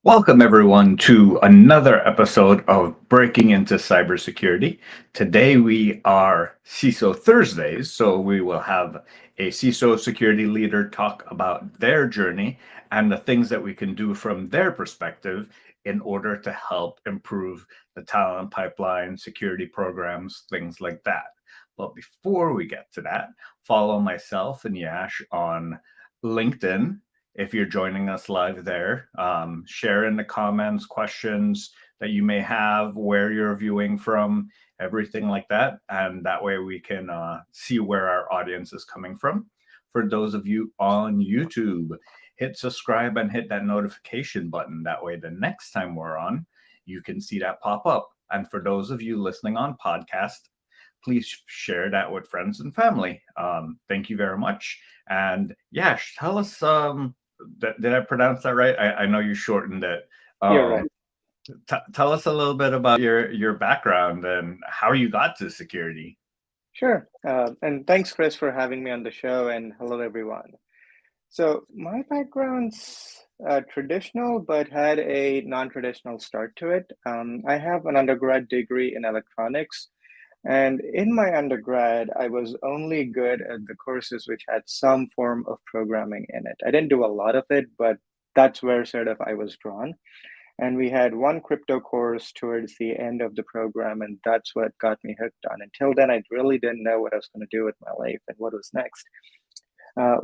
Welcome, everyone, to another episode of Breaking Into Cybersecurity. Today we are CISO Thursdays, so we will have a CISO security leader talk about their journey and the things that we can do from their perspective in order to help improve the talent pipeline, security programs, things like that. But before we get to that, follow myself and Yash on LinkedIn if you're joining us live there. Share in the comments questions that you may have, where you're viewing from, everything like that. And that way we can see where our audience is coming from. For those of you on YouTube, hit subscribe and hit that notification button. That way the next time we're on, you can see that pop up. And for those of you listening on podcast, please share that with friends and family. Thank you very much. And Yash, tell us, did I pronounce that right? I know you shortened it. You're right. Tell us a little bit about your background and how you got to security. Sure. And thanks, Chris, for having me on the show. And hello, everyone. So, my background's traditional, but had a non traditional start to it. I have an undergrad degree in electronics. And in my undergrad, I was only good at the courses which had some form of programming in it. I didn't do a lot of it, but that's where sort of I was drawn. And we had one crypto course towards the end of the program, and that's what got me hooked on. Until then, I really didn't know what I was going to do with my life and what was next.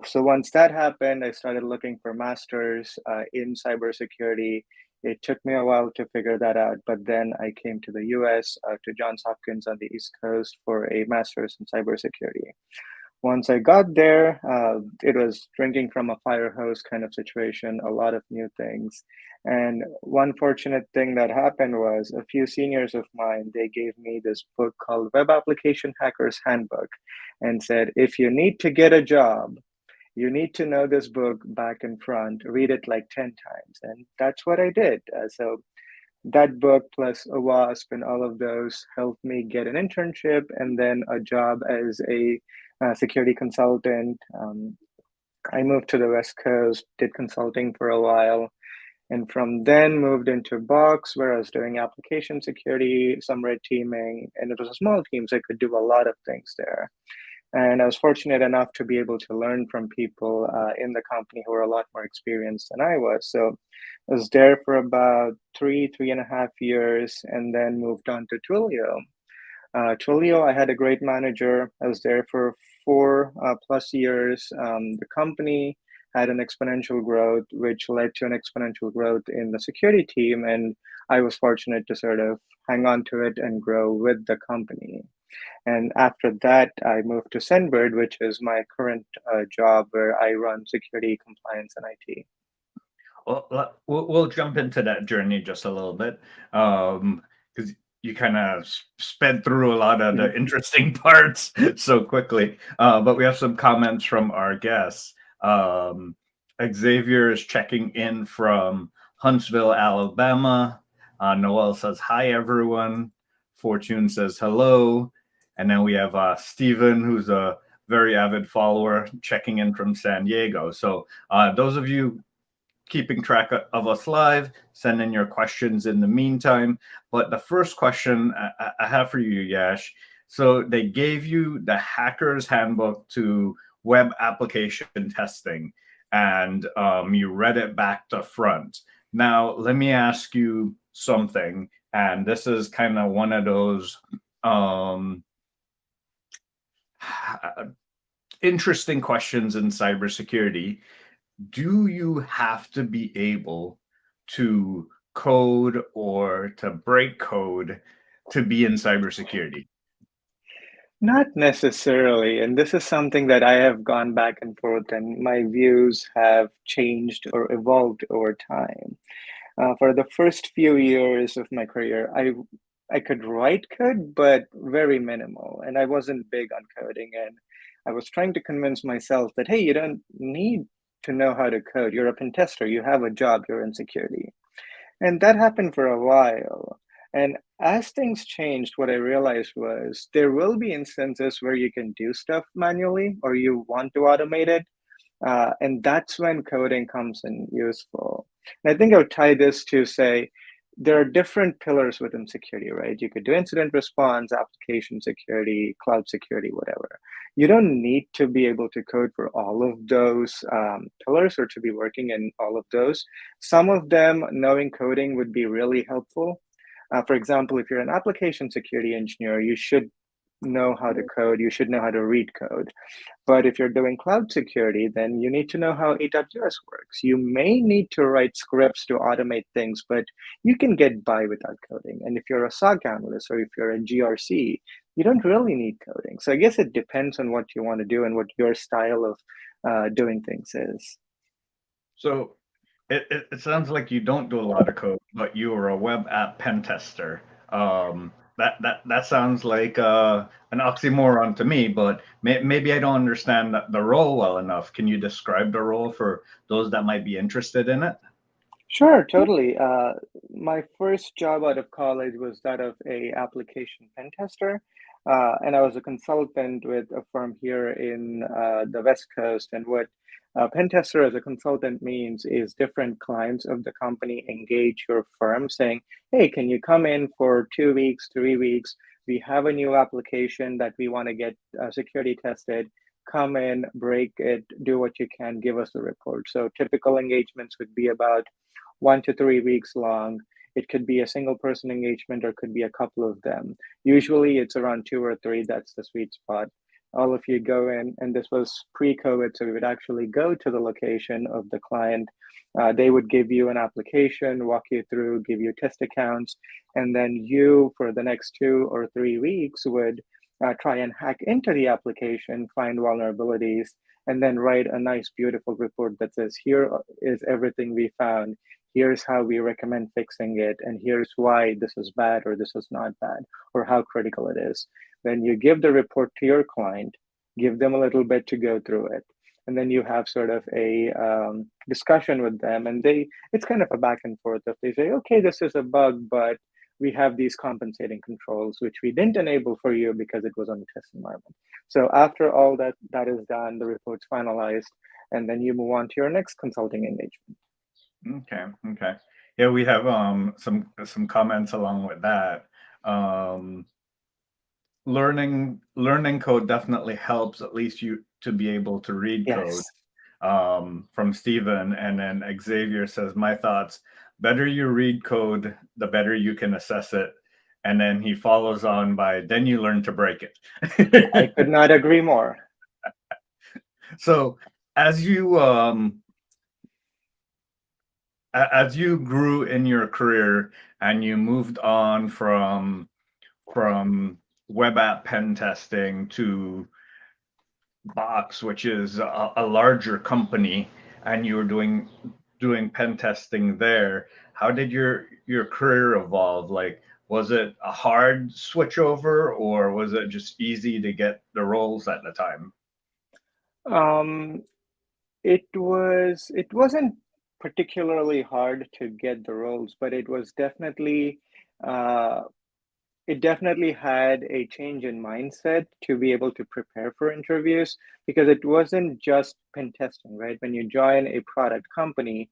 So once that happened, I started looking for masters in cybersecurity. It took me a while to figure that out, but then I came to the US, to Johns Hopkins on the East Coast for a master's in cybersecurity. Once I got there, it was drinking from a fire hose kind of situation, a lot of new things. And one fortunate thing that happened was a few seniors of mine, they gave me this book called Web Application Hacker's Handbook and said, if you need to get a job, you need to know this book back and front, read it like 10 times. And that's what I did. So that book plus a WASP and all of those helped me get an internship and then a job as a security consultant. I moved to the West Coast, did consulting for a while, and from then moved into Box, where I was doing application security, some red teaming, and it was a small team, so I could do a lot of things there. And I was fortunate enough to be able to learn from people in the company who were a lot more experienced than I was. So I was there for about 3.5 years, and then moved on to Twilio. Twilio, I had a great manager. I was there for 4+ years. The company had an exponential growth, which led to an exponential growth in the security team. And I was fortunate to sort of hang on to it and grow with the company. And after that, I moved to Sendbird, which is my current job where I run security, compliance, and IT. Well, we'll jump into that journey just a little bit, because you kind of sped through a lot of the interesting parts so quickly. But we have some comments from our guests. Xavier is checking in from Huntsville, Alabama. Noel says, hi, everyone. Fortune says, hello. And then we have Stephen, who's a very avid follower, checking in from San Diego. So those of you keeping track of us live, send in your questions in the meantime. But the first question I have for you, Yash, so they gave you the hacker's handbook to web application testing, and you read it back to front. Now, let me ask you something, and this is kind of one of those interesting questions in cybersecurity. Do you have to be able to code or to break code to be in cybersecurity? Not necessarily. And this is something that I have gone back and forth, and my views have changed or evolved over time. For the first few years of my career, I could write code, but very minimal. And I wasn't big on coding. And I was trying to convince myself that, hey, you don't need to know how to code. You're a pen tester. You have a job. You're in security. And that happened for a while. And as things changed, what I realized was there will be instances where you can do stuff manually or you want to automate it. And that's when coding comes in useful. And I think I would tie this to say there are different pillars within security, right? You could do incident response, application security, cloud security, whatever. You don't need to be able to code for all of those pillars or to be working in all of those. Some of them, knowing coding would be really helpful. For example, if you're an application security engineer, you should know how to code, you should know how to read code. But if you're doing cloud security, then you need to know how AWS works. You may need to write scripts to automate things, but you can get by without coding. And if you're a SOC analyst or if you're a GRC, you don't really need coding. So I guess it depends on what you want to do and what your style of doing things is. So it sounds like you don't do a lot of code, but you are a web app pen tester. That sounds like an oxymoron to me, but maybe I don't understand the role well enough. Can you describe the role for those that might be interested in it? Sure, totally. My first job out of college was that of a application pen tester, and I was a consultant with a firm here in the West Coast. And what pen tester as a consultant means is different clients of the company engage your firm, saying, "Hey, can you come in for 2 weeks, 3 weeks? We have a new application that we want to get security tested. Come in, break it, do what you can, give us the report." So typical engagements would be about 1 to 3 weeks long. It could be a single person engagement or could be a couple of them. Usually it's around 2 or 3. That's the sweet spot. All of you go in, and this was pre-COVID, so we would actually go to the location of the client. They would give you an application, walk you through, give you test accounts, and then you, for the next 2 or 3 weeks, would try and hack into the application, find vulnerabilities, and then write a nice, beautiful report that says, here is everything we found. Here's how we recommend fixing it, and here's why this is bad or this is not bad, or how critical it is. Then you give the report to your client, give them a little bit to go through it, and then you have sort of a discussion with them, and it's kind of a back and forth. If they say, okay, this is a bug, but we have these compensating controls, which we didn't enable for you because it was on the test environment. So after all that is done, the report's finalized, and then you move on to your next consulting engagement. Okay, okay. Yeah, we have some comments along with that. Um, learning code definitely helps at least you to be able to read code. Yes. From Stephen, and then Xavier says, my thoughts, better you read code, the better you can assess it. And then he follows on by, then you learn to break I it. could not agree more. So as you as you grew in your career and you moved on from web app pen testing to Box, which is a larger company, and you were doing pen testing there. How did your career evolve? Like, was it a hard switch over, or was it just easy to get the roles at the time? Um, it wasn't particularly hard to get the roles, but uh, it definitely had a change in mindset to be able to prepare for interviews because it wasn't just pen testing, right? When you join a product company,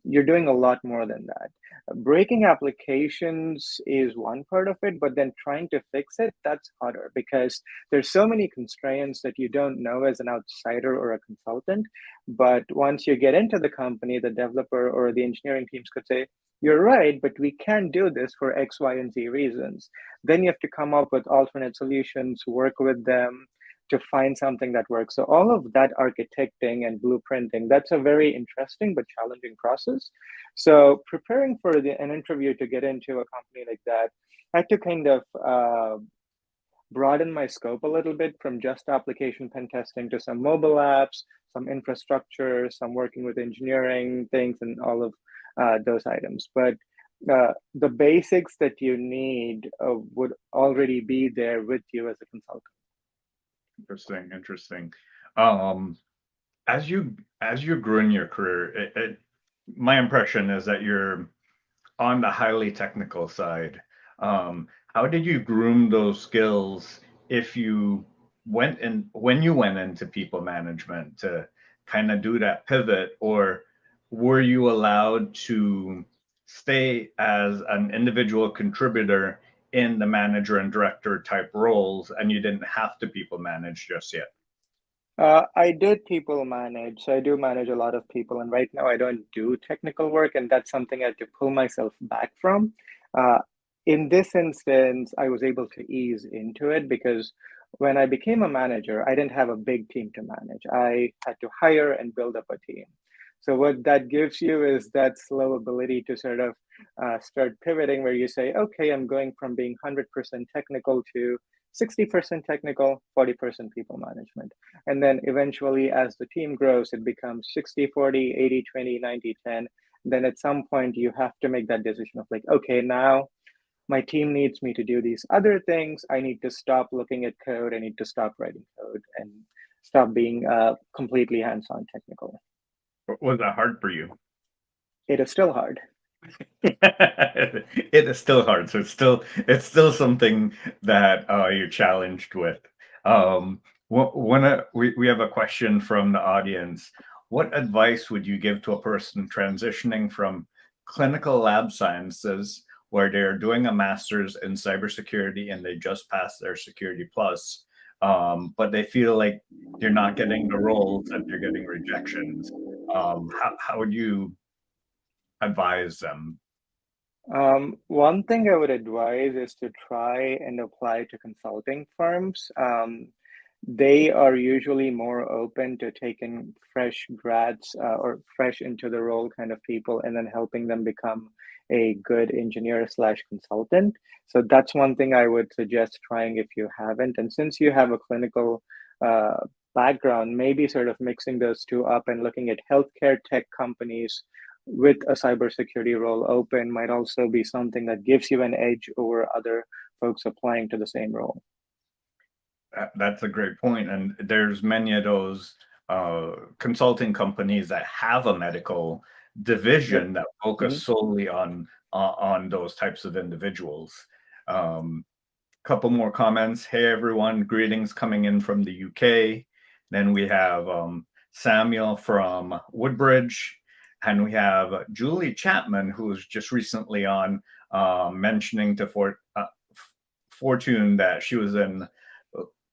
you're doing a lot more than that. Breaking applications is one part of it, but then trying to fix it, that's harder because there's so many constraints that you don't know as an outsider or a consultant. But once you get into the company, the developer or the engineering teams could say, you're right, but we can't do this for X, Y, and Z reasons. Then you have to come up with alternate solutions, work with them to find something that works. So all of that architecting and blueprinting, that's a very interesting but challenging process. So preparing for an interview to get into a company like that, I had to kind of broaden my scope a little bit from just application pen testing to some mobile apps, some infrastructure, some working with engineering things, and all of those items. But the basics that you need would already be there with you as a consultant. Interesting, interesting. Um, as you grew in your career, my impression is that you're on the highly technical side. How did you groom those skills if you when you went into people management to kind of do that pivot, or were you allowed to stay as an individual contributor in the manager and director type roles, and you didn't have to people manage just yet? I did people manage, so I do manage a lot of people, and right now I don't do technical work, and that's something I had to pull myself back from. Uh, in this instance, I was able to ease into it because when I became a manager, I didn't have a big team to manage. I had to hire and build up a team. So what that gives you is that slow ability to sort of start pivoting where you say, okay, I'm going from being 100% technical to 60% technical, 40% people management. And then eventually, as the team grows, it becomes 60-40, 80-20, 90-10. Then at some point, you have to make that decision of like, okay, now my team needs me to do these other things. I need to stop looking at code. I need to stop writing code and stop being completely hands-on technical. Was that hard for you? It is still hard. It is still hard. So it's still something that you're challenged with. We have a question from the audience. What advice would you give to a person transitioning from clinical lab sciences, where they're doing a master's in cybersecurity and they just passed their Security Plus, but they feel like they're not getting the roles and they're getting rejections? How would you advise them? One thing I would advise is to try and apply to consulting firms. They are usually more open to taking fresh grads or fresh into the role kind of people and then helping them become a good engineer slash consultant. So that's one thing I would suggest trying if you haven't. And since you have a clinical uh, background, maybe sort of mixing those two up and looking at healthcare tech companies with a cybersecurity role open might also be something that gives you an edge over other folks applying to the same role. That's a great point. And there's many of those consulting companies that have a medical Yep. division that Mm-hmm. focus solely on those types of individuals. Um, Couple more comments. Hey everyone, greetings coming in from the UK. Then we have Samuel from Woodbridge, and we have Julie Chapman, who's just recently on, mentioning to Fortune that she was in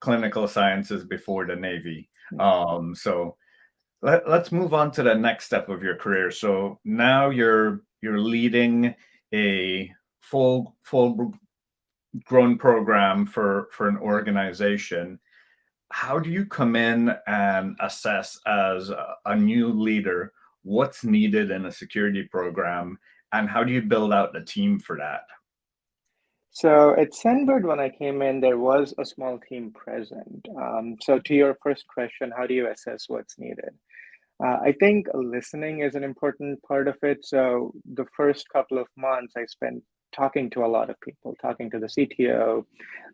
clinical sciences before the Navy. So let's move on to the next step of your career. So now you're leading a full grown program for an organization. How do you come in and assess as a new leader what's needed in a security program, and how do you build out the team for that? So at Sendbird, when I came in, there was a small team present. So to your first question, how do you assess what's needed? I think listening is an important part of it. So the first couple of months I spent talking to a lot of people, talking to the CTO,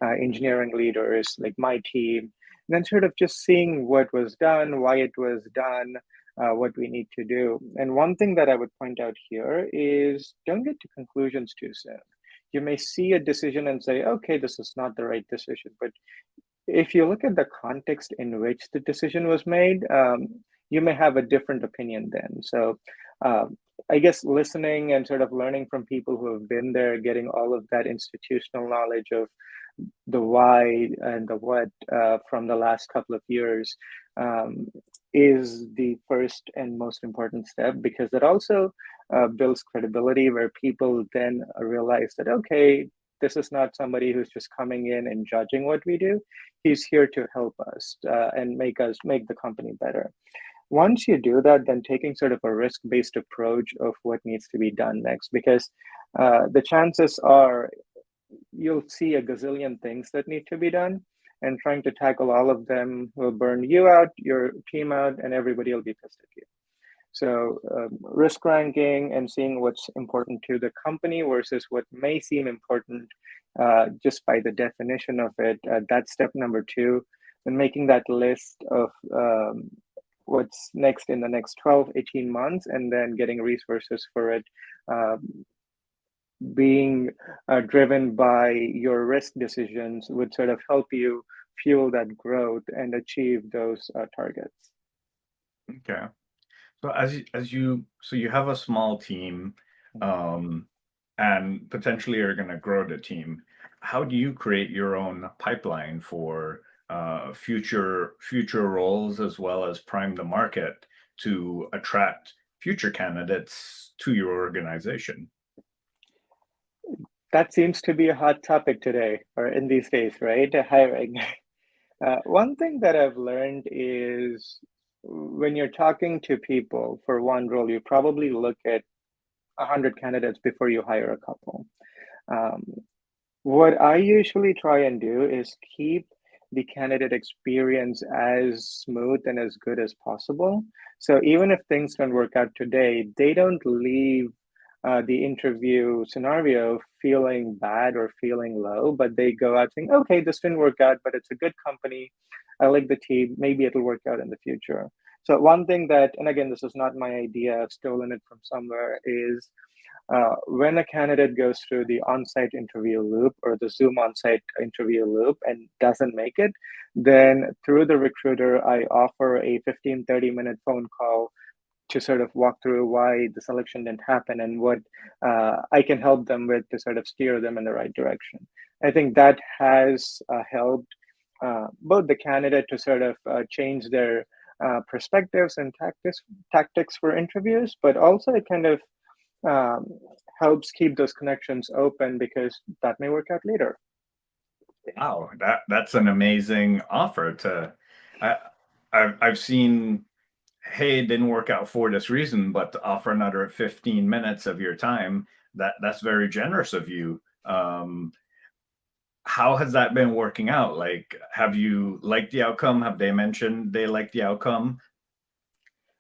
engineering leaders, like my team, and then sort of just seeing what was done, why it was done, what we need to do. And one thing that I would point out here is don't get to conclusions too soon. You may see a decision and say, okay, this is not the right decision. But if you look at the context in which the decision was made, you may have a different opinion then. So I guess listening and sort of learning from people who have been there, getting all of that institutional knowledge of the why and the what from the last couple of years um, is the first and most important step because it also builds credibility where people then realize that, okay, this is not somebody who's just coming in and judging what we do. He's here to help us and make the company better. Once you do that, then taking sort of a risk-based approach of what needs to be done next, because the chances are you'll see a gazillion things that need to be done, and trying to tackle all of them will burn you out, your team out, and everybody will be pissed at you. So risk ranking and seeing what's important to the company versus what may seem important just by the definition of it. That's step number two. And making that list of what's next in the next 12, 18 months, and then getting resources for it. Being driven by your risk decisions would sort of help you fuel that growth and achieve those targets. Okay. So so you have a small team, um, and potentially are going to grow the team. How do you create your own pipeline for future roles as well as prime the market to attract future candidates to your organization? That seems to be a hot topic today or in these days, right? Hiring. One thing that I've learned is when you're talking to people for one role, you probably look at 100 candidates before you hire a couple. Um, what I usually try and do is keep the candidate experience as smooth and as good as possible. So even if things don't work out today, they don't leave the interview scenario feeling bad or feeling low, but they go out saying, okay, this didn't work out, but it's a good company. I like the team. Maybe it'll work out in the future. So one thing that, and again, this is not my idea, I've stolen it from somewhere, is when a candidate goes through the on-site interview loop or the Zoom on-site interview loop and doesn't make it, then through the recruiter, I offer a 15, 30-minute phone call to sort of walk through why the selection didn't happen and what I can help them with to sort of steer them in the right direction. I think that has helped both the candidate to sort of change their perspectives and tactics for interviews, but also it kind of um, helps keep those connections open because that may work out later. Wow, that's an amazing offer to. I, I've seen, hey, it didn't work out for this reason, but to offer another 15 minutes of your time, that's very generous of you. How has that been working out? Like, have you liked the outcome? Have they mentioned they like the outcome?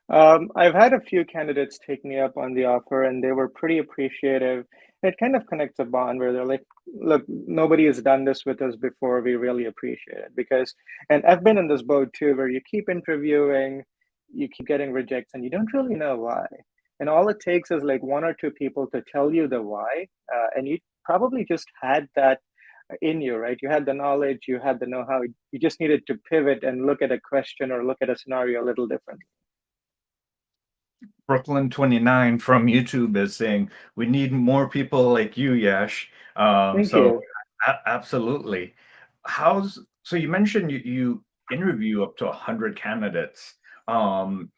I've had a few candidates take me up on the offer, and they were pretty appreciative. It kind of connects a bond where they're like, "Look, nobody has done this with us before. We really appreciate it." Because, and I've been in this boat too, where you keep interviewing, you keep getting rejects, and you don't really know why. And all it takes is like one or two people to tell you the why, and you probably just had that in you, right? You had the knowledge, you had the know-how. You just needed to pivot and look at a question or look at a scenario a little differently. Brooklyn 29 from YouTube is saying we need more people like you, Yash. Thank So you. absolutely. So you mentioned you interview up to 100 candidates. Um,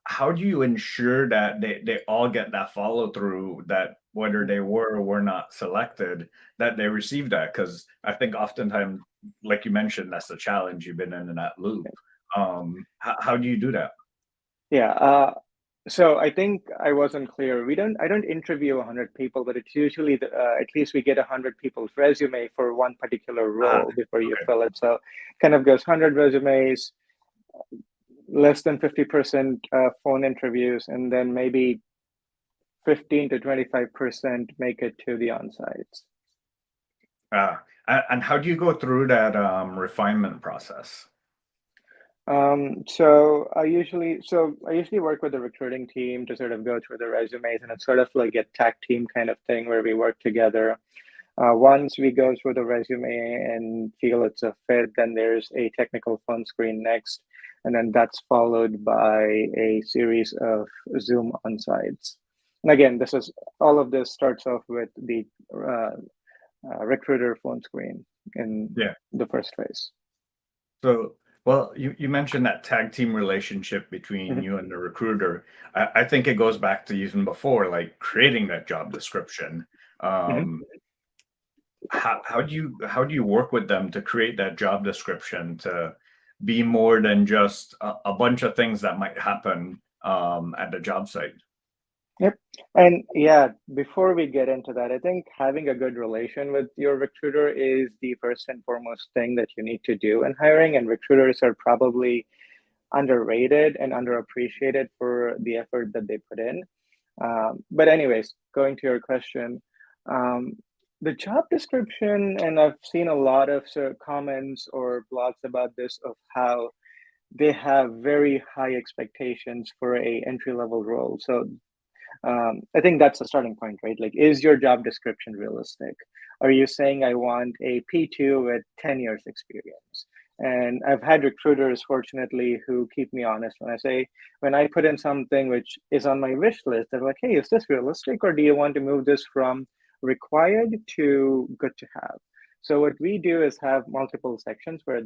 how do you ensure that they all get that follow through, that whether they were or were not selected, that they receive that? Because I think oftentimes, like you mentioned, that's the challenge. You've been in that loop. How do you do that? Yeah. So I think I wasn't clear. I don't interview 100 people, but it's usually at least we get 100 people's resume for one particular Ah, role before you okay. fill it. So kind of goes 100 resumes, less than 50% phone interviews, and then maybe 15 to 25% make it to the on-sites. And how do you go through that refinement process? So I usually work with the recruiting team to sort of go through the resumes, and it's sort of like a tag team kind of thing where we work together. Once we go through the resume and feel it's a fit, then there's a technical phone screen next, and then that's followed by a series of Zoom on-sites. And again, this is all of this starts off with the recruiter phone screen in Yeah. the first phase. So, well, you mentioned that tag team relationship between Mhm, you and the recruiter. I think it goes back to even before, like creating that job description. mhm. Um, how do you work with them to create that job description to be more than just a bunch of things that might happen at the job site? Yep. And yeah, before we get into that, I think having a good relation with your recruiter is the first and foremost thing that you need to do in hiring. And recruiters are probably underrated and underappreciated for the effort that they put in. But anyways, going to your question, um, the job description, and I've seen a lot of sort of comments or blogs about this of how they have very high expectations for a entry level role. So I think that's the starting point, right? Like, is your job description realistic? Are you saying I want a P2 with 10 years experience? And I've had recruiters, fortunately, who keep me honest when I put in something which is on my wish list, they're like, hey, is this realistic, or do you want to move this from required to good to have? So what we do is have multiple sections where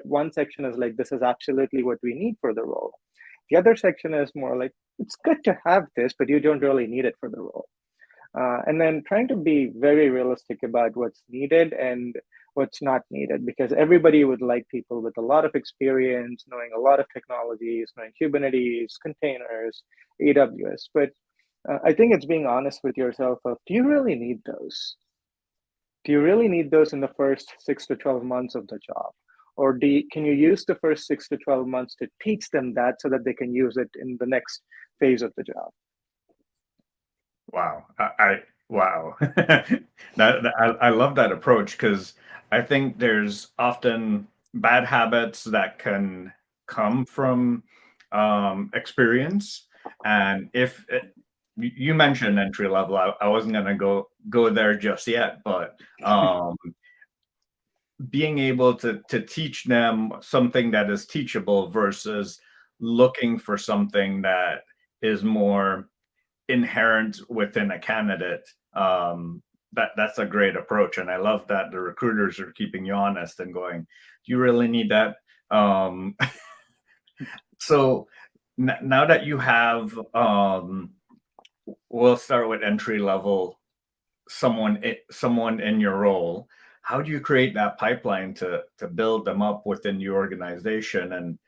one section is like, this is absolutely what we need for the role. The other section is more like, it's good to have this, but you don't really need it for the role. And then trying to be very realistic about what's needed and what's not needed, because everybody would like people with a lot of experience, knowing a lot of technologies, knowing Kubernetes, containers, AWS. But I think it's being honest with yourself of, do you really need those? Do you really need those in the first 6 to 12 months of the job? Or can you use the first 6 to 12 months to teach them that so that they can use it in the next phase of the job? Wow. Wow. I love that approach, because I think there's often bad habits that can come from experience. And if you mentioned entry level, I wasn't gonna go there just yet, but being able to teach them something that is teachable versus looking for something that is more inherent within a candidate. That's a great approach, and I love that the recruiters are keeping you honest and going, do you really need that? So now that you have we'll start with entry level, someone in your role. How do you create that pipeline to build them up within your organization and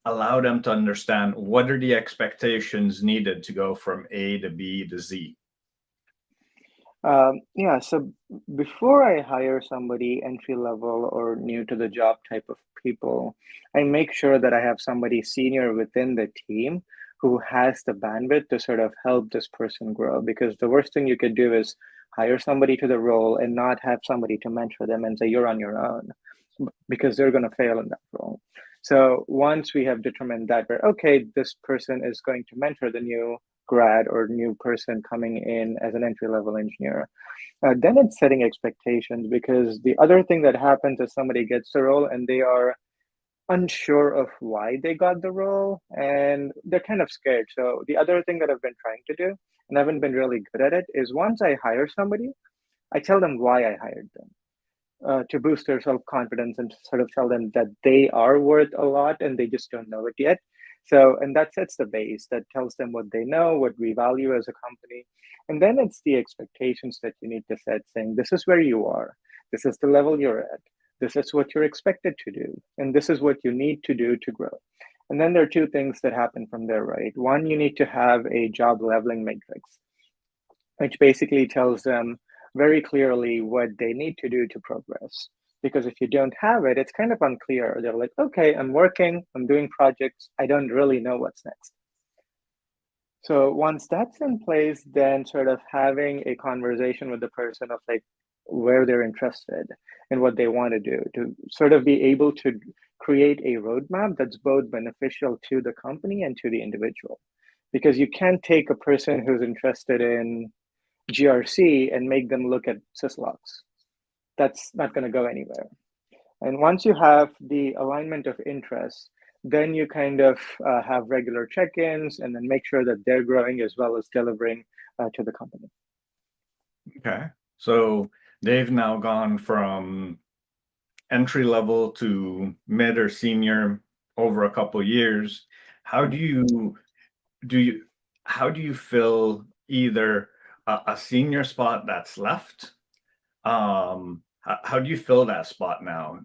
allow them to understand what are the expectations needed to go from A to B to Z? Yeah, so before I hire somebody entry level or new to the job type of people, I make sure that I have somebody senior within the team who has the bandwidth to sort of help this person grow. Because the worst thing you could do is hire somebody to the role and not have somebody to mentor them and say, you're on your own, because they're going to fail in that role. So once we have determined that we're okay, this person is going to mentor the new grad or new person coming in as an entry level engineer, then it's setting expectations, because the other thing that happens is somebody gets the role and they are unsure of why they got the role and they're kind of scared. So the other thing that I've been trying to do, and I haven't been really good at it, is once I hire somebody, I tell them why I hired them. To boost their self-confidence and to sort of tell them that they are worth a lot and they just don't know it yet. So, and that sets the base, that tells them what they know, what we value as a company. And then it's the expectations that you need to set, saying, this is where you are, this is the level you're at, this is what you're expected to do, and this is what you need to do to grow. And then there are two things that happen from there, right? One, you need to have a job leveling matrix, which basically tells them very clearly what they need to do to progress. Because if you don't have it, it's kind of unclear. They're like, okay, I'm working, I'm doing projects, I don't really know what's next. So once that's in place, then sort of having a conversation with the person of like where they're interested and what they want to do, to sort of be able to create a roadmap that's both beneficial to the company and to the individual. Because you can't take a person who's interested in GRC and make them look at syslogs. That's not going to go anywhere. And once you have the alignment of interests, then you kind of have regular check-ins and then make sure that they're growing as well as delivering to the company. Okay. So they've now gone from entry level to mid or senior over a couple years. How do you how do you fill either a senior spot that's left? How do you fill that spot now?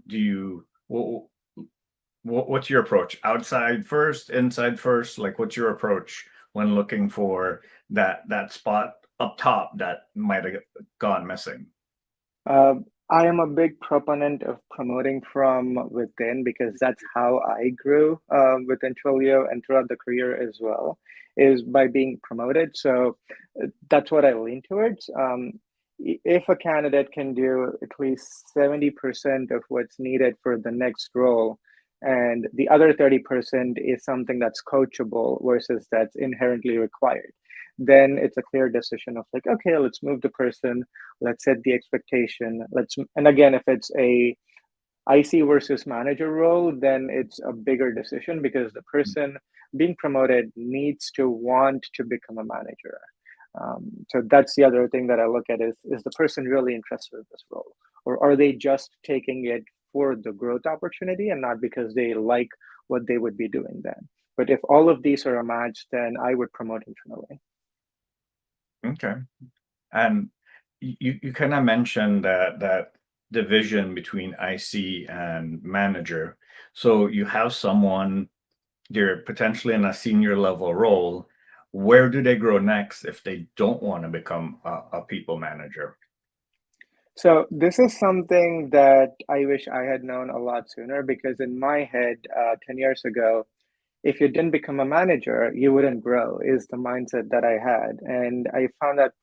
What's your approach? Outside first, inside first? Like, what's your approach when looking for that spot up top that might have gone missing? I am a big proponent of promoting from within, because that's how I grew within Twilio and throughout the career as well, is by being promoted. So that's what I lean towards. If a candidate can do at least 70% of what's needed for the next role, and the other 30% is something that's coachable versus that's inherently required, then it's a clear decision of like, okay, let's move the person, let's set the expectation, and again, if it's a IC versus manager role, then it's a bigger decision because the person being promoted needs to want to become a manager. So that's the other thing that I look at is the person really interested in this role? Or are they just taking it for the growth opportunity and not because they like what they would be doing then? But if all of these are a match, then I would promote internally. Okay. And you kind of mentioned that division between IC and manager. So you have someone, they're potentially in a senior level role. Where do they grow next if they don't want to become a people manager? So this is something that I wish I had known a lot sooner because in my head, 10 years ago, if you didn't become a manager, you wouldn't grow, is the mindset that I had. And I found that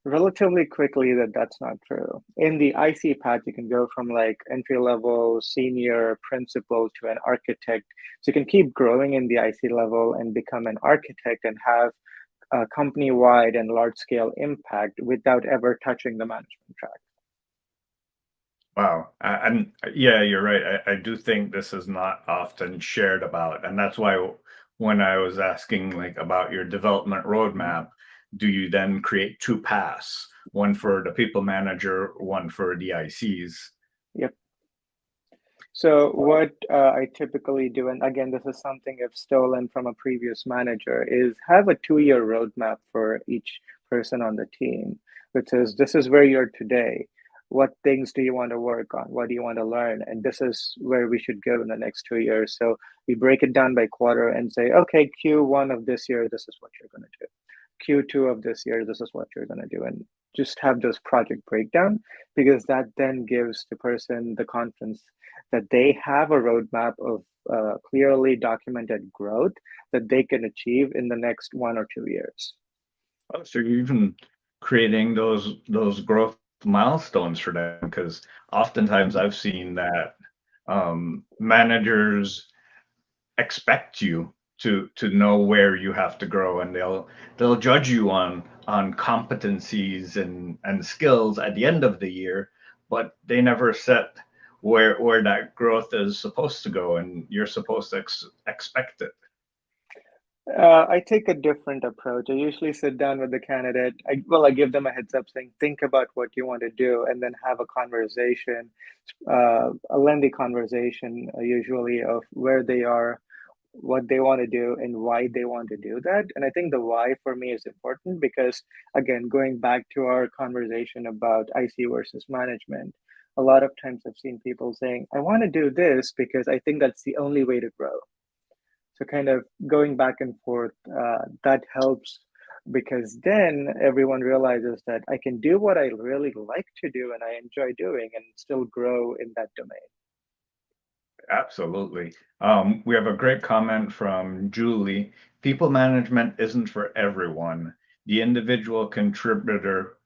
relatively quickly that that's not true. In the IC path, you can go from like entry level, senior, principal to an architect. So you can keep growing in the IC level and become an architect and have a company wide and large scale impact without ever touching the management track. Wow. And yeah, you're right. I do think this is not often shared about. And that's why when I was asking like about your development Mhm. roadmap, do you then create two paths, one for the people manager, one for the ICs? Yep. So what I typically do, and again, this is something I've stolen from a previous manager, is have a 2-year roadmap for each person on the team, which is this is where you're today. What things do you want to work on? What do you want to learn? And this is where we should go in the next 2 years. So we break it down by quarter and say, okay, Q1 of this year, this is what you're going to do. Q2 of this year, this is what you're going to do. And just have those project breakdown because that then gives the person the confidence that they have a roadmap of clearly documented growth that they can achieve in the next 1 or 2 years. Oh, so you're even creating those growth milestones for them, because oftentimes Mhm. I've seen that managers expect you to know where you have to grow, and they'll judge you on competencies and skills at the end of the year, but they never set where that growth is supposed to go, and you're supposed to expect it. I take a different approach. I usually sit down with the candidate. I give them a heads up saying, think about what you want to do, and then have a conversation, a lengthy conversation, usually of where they are, what they want to do, and why they want to do that. And I think the why for me is important because, again, going back to our conversation about IC versus management, a lot of times I've seen people saying, I want to do this because I think that's the only way to grow. So kind of going back and forth, that helps because then everyone realizes that I can do what I really like to do and I enjoy doing and still grow in that domain. Absolutely. We have a great comment from Julie. People management isn't for everyone. The individual contributor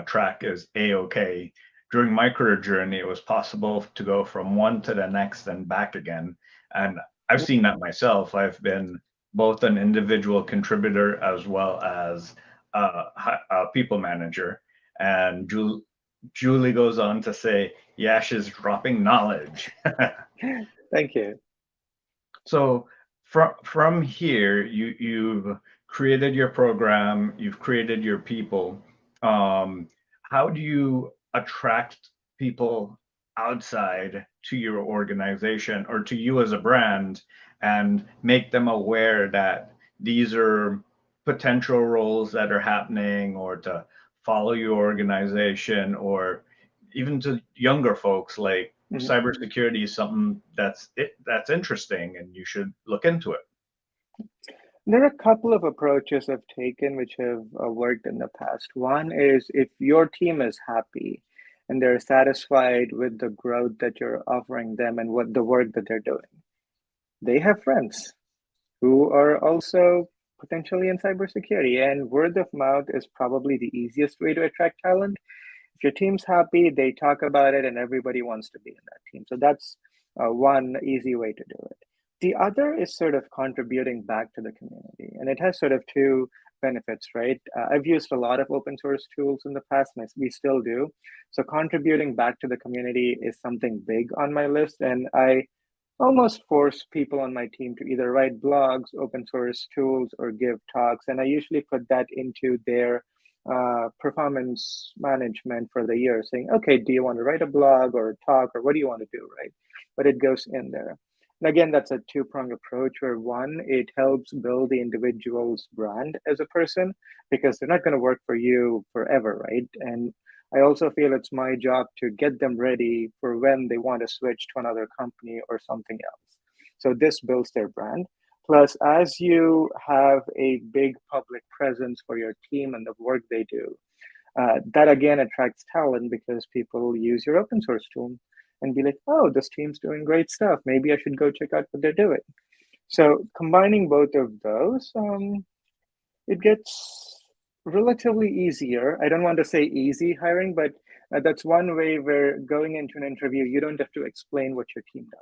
track is a-okay. During my career journey, it was possible to go from one to the next and back again. And I've Yep. seen that myself. I've been both an individual contributor as well as a people manager. And Julie goes on to say, Yash is dropping knowledge. Thank you. So from here, you've created your program, you've created your people. Um, how do you attract people outside to your organization or to you as a brand and make them aware that these are potential roles that are happening, or to follow your organization, or even to younger folks like Mhm. cybersecurity is something that's interesting and you should look into it. There are a couple of approaches I've taken which have worked in the past. One is if your team is happy and they're satisfied with the growth that you're offering them and what the work that they're doing, they have friends who are also potentially in cybersecurity. And word of mouth is probably the easiest way to attract talent. If your team's happy, they talk about it, and everybody wants to be in that team. So that's one easy way to do it. The other is sort of contributing back to the community, and it has sort of two benefits, right? I've used a lot of open source tools in the past, and we still do. So contributing back to the community is something big on my list, and I almost force people on my team to either write blogs, open source tools, or give talks. And I usually put that into their performance management for the year, saying, okay, do you want to write a blog or talk, or what do you want to do, right? But it goes in there. And again, that's a two-pronged approach where one, it helps build the individual's brand as a person because they're not going to work for you forever, right? And I also feel it's my job to get them ready for when they want to switch to another company or something else. So this builds their brand. Plus, as you have a big public presence for your team and the work they do, that again attracts talent because people use your open source tool and be like, oh, this team's doing great stuff. Maybe I should go check out what they're doing. So combining both of those, it gets relatively easier. I don't want to say easy hiring, but that's one way where going into an interview, you don't have to explain what your team does.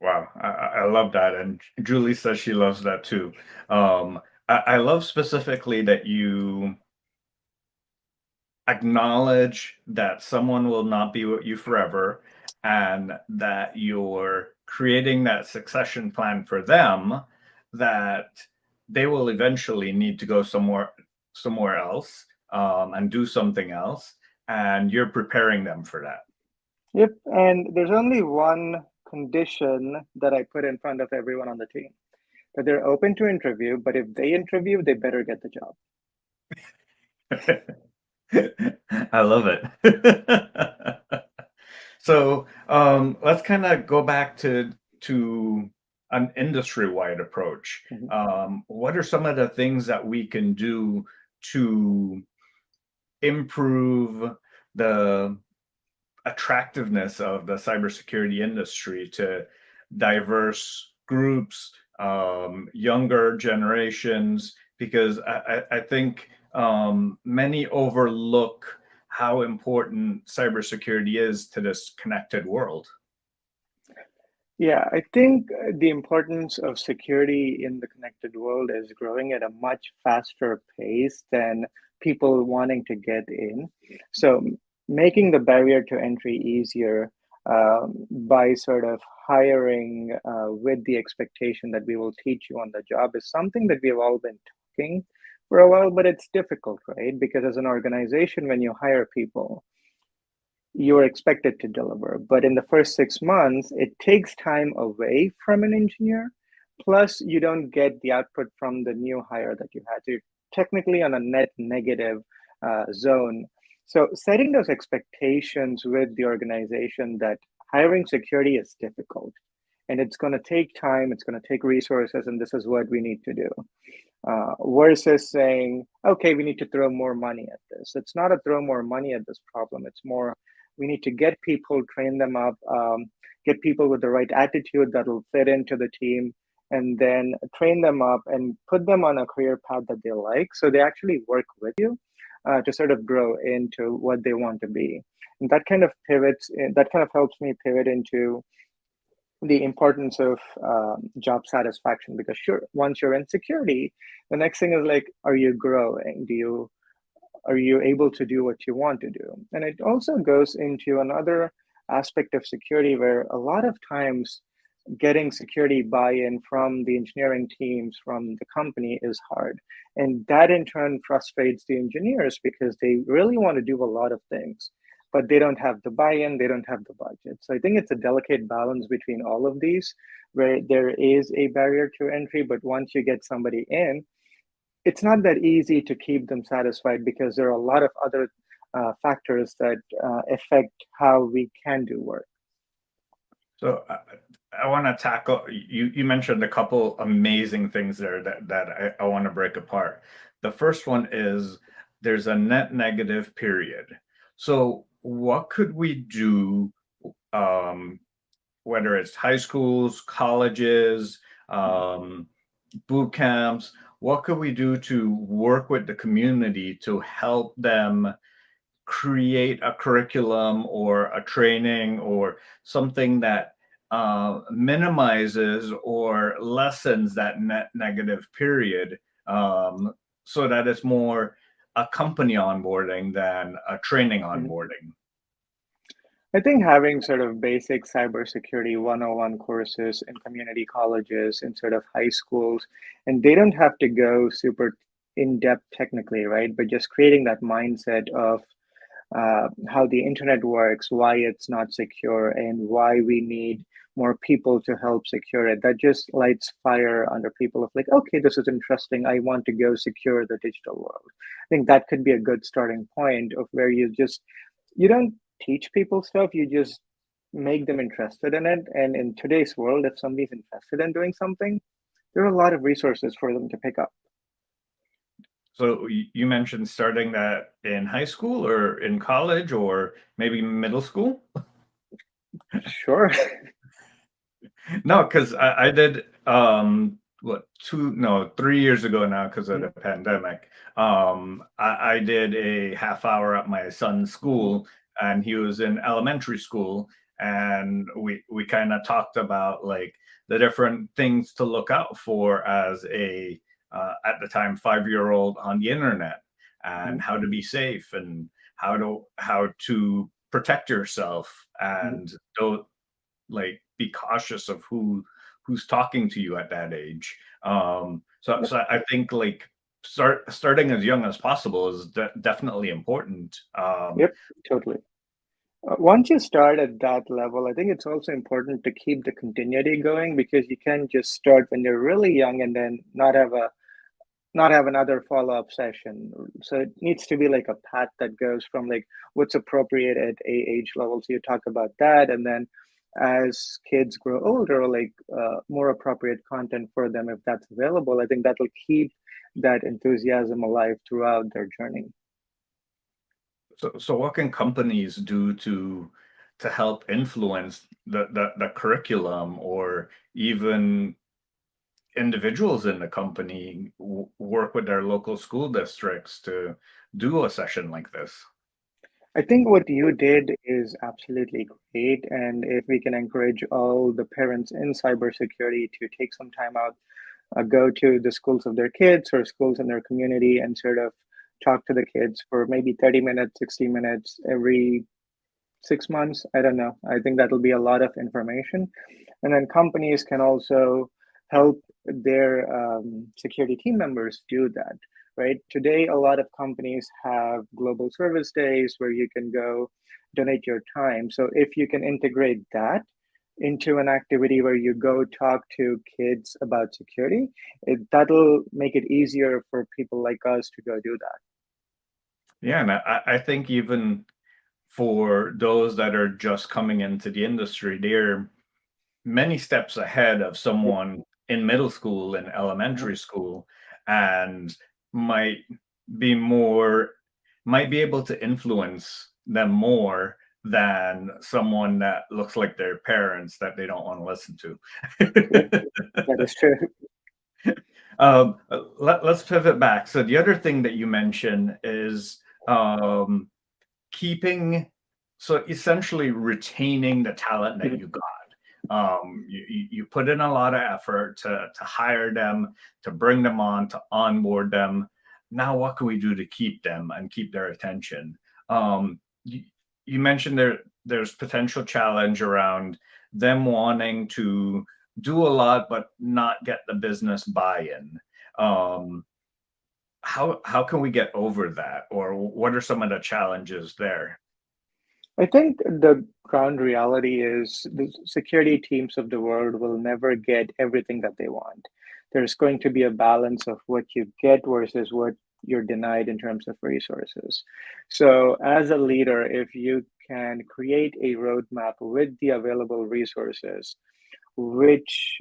Wow, I love that. And Julie says she loves that too. I love specifically that you acknowledge that someone will not be with you forever and that you're creating that succession plan for them, that they will eventually need to go somewhere else and do something else, and you're preparing them for that. Yep, and there's only one condition that I put in front of everyone on the team, that they're open to interview, but if they interview, they better get the job. I love it. So let's kind of go back to an industry-wide approach. What are some of the things that we can do to improve the attractiveness of the cybersecurity industry to diverse groups, younger generations? Because I think many overlook how important cybersecurity is to this connected world. Yeah, I think the importance of security in the connected world is growing at a much faster pace than people wanting to get in. So, making the barrier to entry easier by sort of hiring with the expectation that we will teach you on the job is something that we've all been talking for a while, but it's difficult, right? Because as an organization, when you hire people, you're expected to deliver. But in the first 6 months, it takes time away from an engineer. Plus, you don't get the output from the new hire that you had. So you're technically on a net negative zone. So setting those expectations with the organization that hiring security is difficult and it's going to take time, it's going to take resources, and this is what we need to do. Versus saying, okay, we need to throw more money at this. It's not a throw more money at this problem. It's more, we need to get people, train them up, get people with the right attitude that will fit into the team, and then train them up and put them on a career path that they like. So they actually work with you to sort of grow into what they want to be. And that kind of helps me pivot into the importance of job satisfaction, because sure, once you're in security, the next thing is like, are you growing? Are you able to do what you want to do? And it also goes into another aspect of security where a lot of times getting security buy-in from the engineering teams, from the company, is hard. And that in turn frustrates the engineers because they really want to do a lot of things, but they don't have the buy-in, they don't have the budget. So I think it's a delicate balance between all of these, where there is a barrier to entry, but once you get somebody in, it's not that easy to keep them satisfied because there are a lot of other factors that affect how we can do work. So I want to tackle, you mentioned a couple amazing things there that I want to break apart. The first one is there's a net negative period. So what could we do, whether it's high schools, colleges, boot camps, what could we do to work with the community to help them create a curriculum or a training or something that minimizes or lessens that net negative period so that it's more a company onboarding than a training Mhm. onboarding. I think having sort of basic cybersecurity 101 courses in community colleges in sort of high schools, and they don't have to go super in depth technically, right? But just creating that mindset of how the internet works, why it's not secure, and why we need more people to help secure it. That just lights fire under people of like, okay, this is interesting. I want to go secure the digital world. I think that could be a good starting point of where you don't teach people stuff, you just make them interested in it. And in today's world, if somebody's interested in doing something, there are a lot of resources for them to pick up. So you mentioned starting that in high school or in college or maybe middle school? Sure. No, because I did what 3 years ago now because of the Mhm, pandemic. I did a half hour at my son's mhm, school, and he was in elementary school, and we kind of talked about like the different things to look out for as a at the time 5-year old on the internet, mhm, and how to be safe, and how to protect yourself, mhm. and don't like be cautious of who's talking to you at that age. So I think like starting as young as possible is definitely important. Yep, totally. Once you start at that level, I think it's also important to keep the continuity going because you can't just start when you're really young and then not have another follow-up session. So it needs to be like a path that goes from like what's appropriate at a age level. So you talk about that, and then as kids grow older, like more appropriate content for them if that's available. I think that will keep that enthusiasm alive throughout their journey. So what can companies do to help influence the curriculum, or even individuals in the company work with their local school districts to do a session like this? I think what you did is absolutely great. And if we can encourage all the parents in cybersecurity to take some time out, go to the schools of their kids or schools in their community and sort of talk to the kids for maybe 30 minutes, 60 minutes every 6 months. I don't know. I think that'll be a lot of information. And then companies can also help their security team members do that, right? Today, a lot of companies have global service days where you can go donate your time. So if you can integrate that into an activity where you go talk to kids about security, that'll make it easier for people like us to go do that. Yeah, and I think even for those that are just coming into the industry, they're many steps ahead of Yep. someone in middle school and Mhm. elementary school, and might be more might be able to influence them more than someone that looks like their parents that they don't want to listen Yep, to. that is true. Let's pivot back. So the other thing that you mentioned is um, keeping, so essentially retaining the talent that you got. You put in a lot of effort to hire them, to bring them on, to onboard them. Now, what can we do to keep them and keep their attention? You, you mentioned there's potential challenge around them wanting to do a lot but not get the business buy-in. Um, how can we get over that, or what are some of the challenges there? I think the ground reality is the security teams of the world will never get everything that they want. There's going to be a balance of what you get versus what you're denied in terms of resources. So, as a leader, if you can create a roadmap with the available resources, which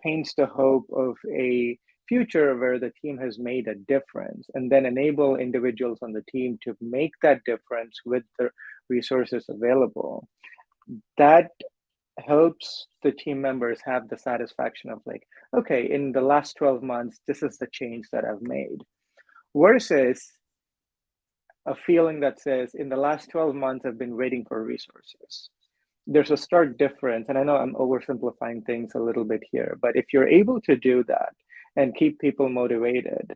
paints the hope of a future where the team has made a difference, and then enable individuals on the team to make that difference with the resources available. That helps the team members have the satisfaction of like, okay, in the last 12 months, this is the change that I've made. Versus a feeling that says, in the last 12 months, I've been waiting for resources. There's a stark difference. And I know I'm oversimplifying things a little bit here, but if you're able to do that, and keep people motivated.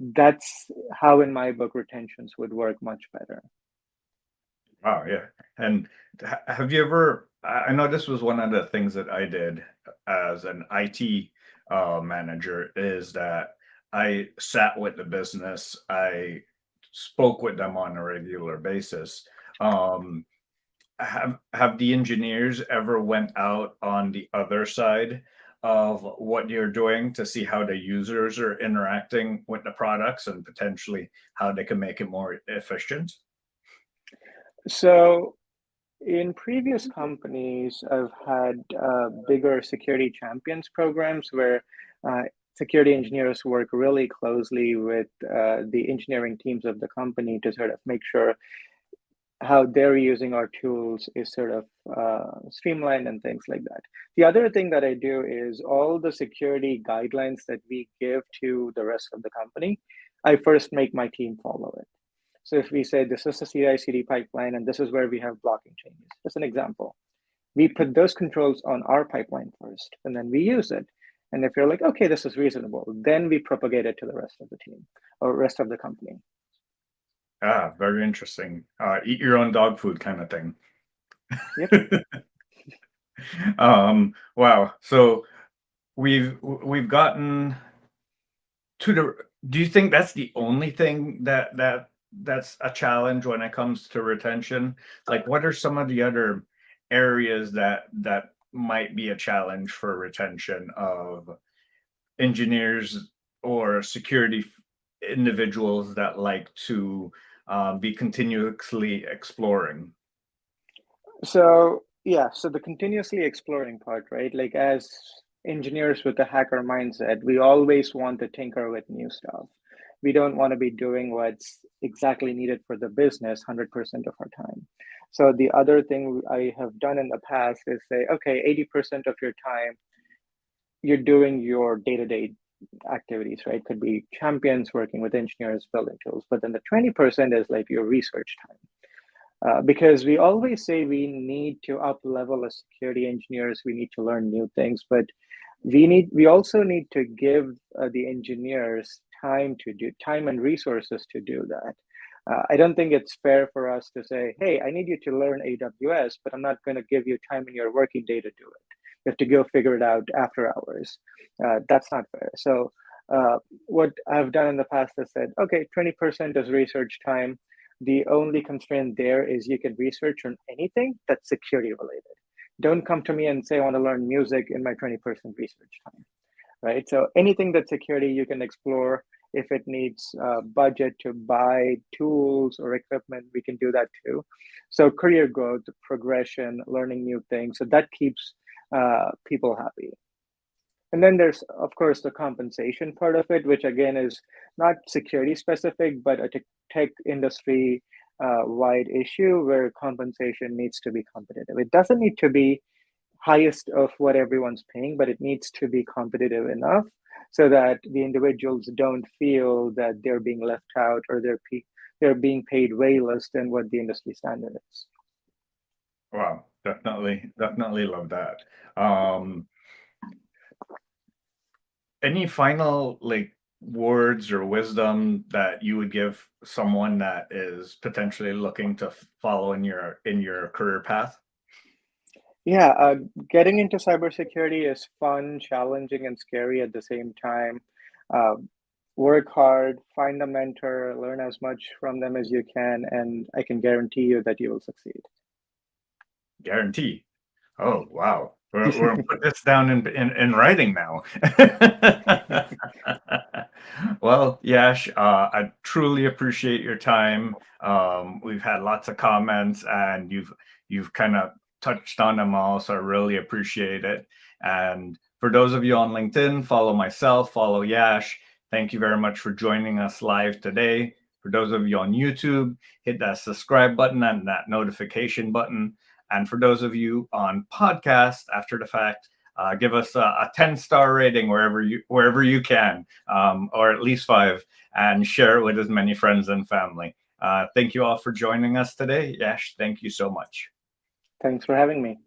That's how, in my book, retentions would work much better. Wow, yeah. And have you ever, I know this was one of the things that I did as an IT manager, is that I sat with the business, I spoke with them on a regular basis. Um, have the engineers ever went out on the other side of what you're doing to see how the users are interacting with the products and potentially how they can make it more efficient? So, in previous companies, I've had bigger security champions programs where uh, security engineers work really closely with the engineering teams of the company to sort of make sure how they're using our tools is sort of streamlined and things like that. The other thing that I do is all the security guidelines that we give to the rest of the company, I first make my team follow it. So if we say this is a CI/CD pipeline and this is where we have blocking changes, as an example, we put those controls on our pipeline first, and then we use it. And if you're like, okay, this is reasonable, then we propagate it to the rest of the team or rest of the company. Ah, very interesting. Eat your own dog food kind of thing. Yep. Wow. So we've gotten to the. Do you think that's the only thing that's a challenge when it comes to retention? Like, what are some of the other areas that might be a challenge for retention of engineers or security individuals that like to be continuously exploring? So yeah, so the continuously exploring part, right? Like as engineers with a hacker mindset, we always want to tinker with new stuff. We don't want to be doing what's exactly needed for the business 100% of our time. So the other thing I have done in the past is say, okay, 80% of your time you're doing your day-to-day activities, right? Could be champions working with engineers building tools, but then the 20% is like your research time. Because we always say we need to up level as security engineers, we need to learn new things, but we also need to give the engineers time and resources to do that. I don't think it's fair for us to say, hey, I need you to learn AWS, but I'm not going to give you time in your working day to do it. You have to go figure it out after hours. That's not fair. So what I've done in the past is said, okay, 20% is research time. The only constraint there is you can research on anything that's security related. Don't come to me and say I want to learn music in my 20% research time, right? So anything that's security you can explore. If it needs budget to buy tools or equipment, we can do that too. So career growth, progression, learning new things. So that keeps people happy. And then there's, of course, the compensation part of it, which again is not security specific, but a tech industry wide issue where compensation needs to be competitive. It doesn't need to be highest of what everyone's paying, but it needs to be competitive enough so that the individuals don't feel that they're being left out or they're being paid way less than what the industry standard is. Wow, definitely love that. Um, any final like words or wisdom that you would give someone that is potentially looking to follow in your career path? Yeah, getting into cybersecurity is fun, challenging, and scary at the same time. Uh, Work hard, find a mentor, learn as much from them as you can, and I can guarantee you that you will succeed. Guarantee. Oh, wow. We're gonna put this down in writing now. Well, Yash, I truly appreciate your time. We've had lots of comments, and you've kind of touched on them all, so I really appreciate it. And for those of you on LinkedIn, follow myself, follow Yash. Thank you very much for joining us live today. For those of you on YouTube, hit that subscribe button and that notification button. And for those of you on podcast after the fact, give us a 10-star rating wherever you can, or at least 5, and share it with as many friends and family. Thank you all for joining us today. Yash, thank you so much. Thanks for having me.